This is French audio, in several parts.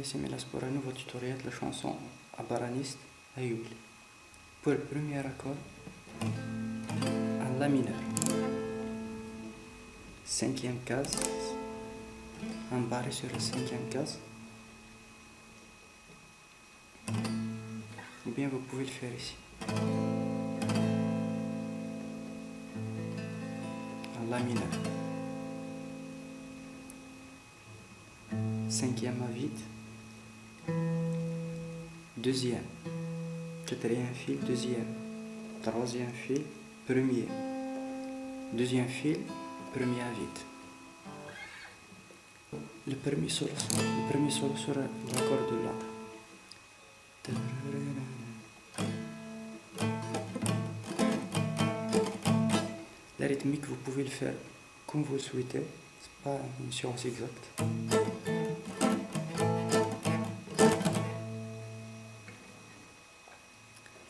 c'est Milas pour un nouveau tutoriel de la chanson Abaraniste Ayoul. Pour le premier accord, en La mineur, cinquième case, en barré sur la cinquième case, ou bien vous pouvez le faire ici. En La mineur, cinquième à vide, deuxième, quatrième fil, deuxième, troisième fil, premier, deuxième fil, premier à vide. Le premier solo sur l'accord de La. La rythmique, vous pouvez le faire comme vous le souhaitez, c'est pas une science exacte.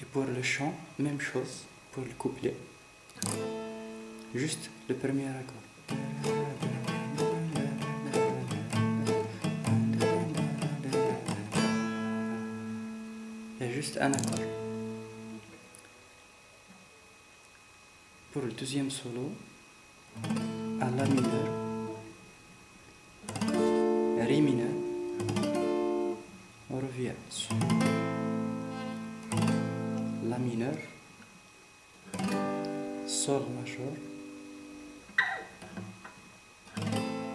Et pour le chant, même chose, pour le couplet, juste le premier accord. Il y a juste un accord. Pour le deuxième solo, à La mineur, Ré mineur, on revient sur La mineur, Sol majeur,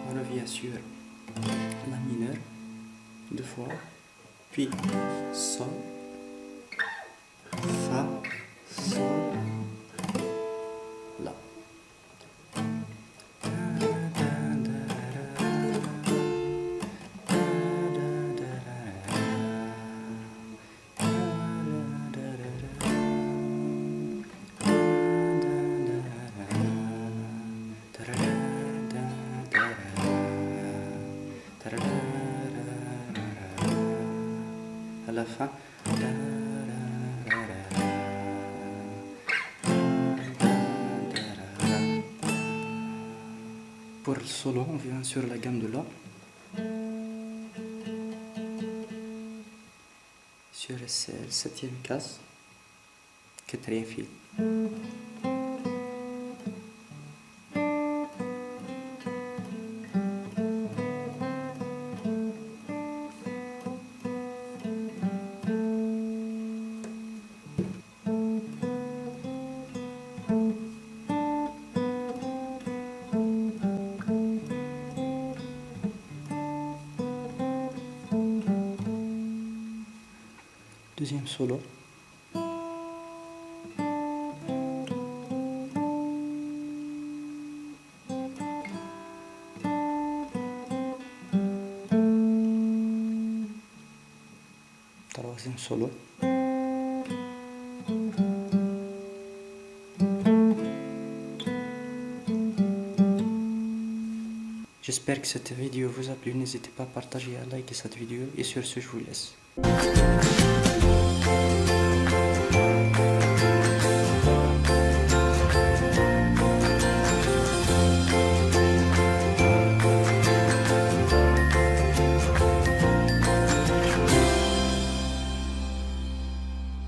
on revient sur La mineur, deux fois, puis Sol, Fa, Sol, La. À la fin, pour le solo, on vient sur la gamme de La, sur la septième case, quatrième fil. Deuxième solo. Troisième solo. J'espère que cette vidéo vous a plu. N'hésitez pas à partager et à liker cette vidéo. Et sur ce, je vous laisse.